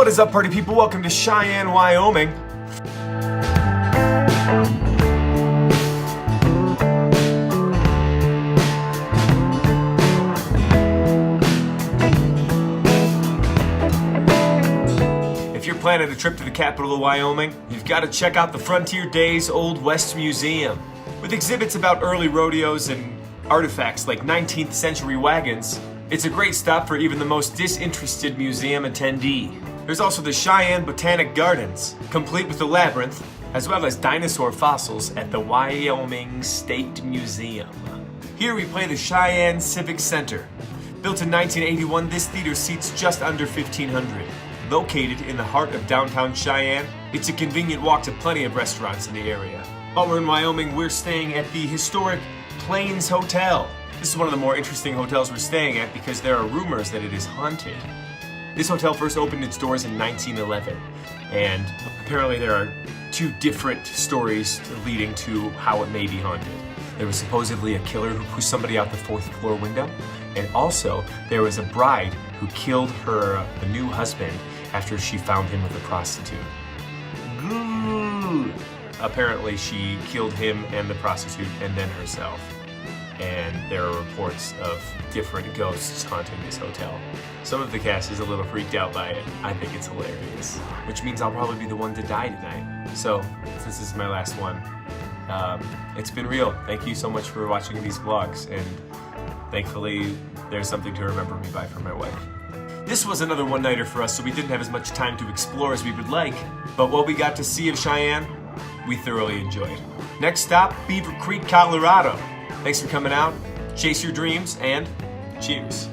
What is up, party people? Welcome to Cheyenne, Wyoming. If you're planning a trip to the capital of Wyoming, you've got to check out the Frontier Days Old West Museum. With exhibits about early rodeos and artifacts like 19th century wagons, it's a great stop for even the most disinterested museum attendee. There's also the Cheyenne Botanic Gardens, complete with a labyrinth, as well as dinosaur fossils at the Wyoming State Museum. Here we play the Cheyenne Civic Center. Built in 1981, this theater seats just under 1,500. Located in the heart of downtown Cheyenne, it's a convenient walk to plenty of restaurants in the area. While we're in Wyoming, we're staying at the historic Plains Hotel. This is one of the more interesting hotels we're staying at because there are rumors that it is haunted. This hotel first opened its doors in 1911, and apparently there are two different stories leading to how it may be haunted. There was supposedly a killer who pushed somebody out the 4th floor window, and also there was a bride who killed her new husband after she found him with a prostitute. Apparently she killed him and the prostitute and then herself. And there are reports of different ghosts haunting this hotel. Some of the cast is a little freaked out by it. I think it's hilarious, which means I'll probably be the one to die tonight. So, since this is my last one, it's been real. Thank you so much for watching these vlogs, and thankfully there's something to remember me by for my wife. This was another one-nighter for us, so we didn't have as much time to explore as we would like, but what we got to see of Cheyenne, we thoroughly enjoyed. Next stop, Beaver Creek, Colorado. Thanks for coming out, chase your dreams, and cheers.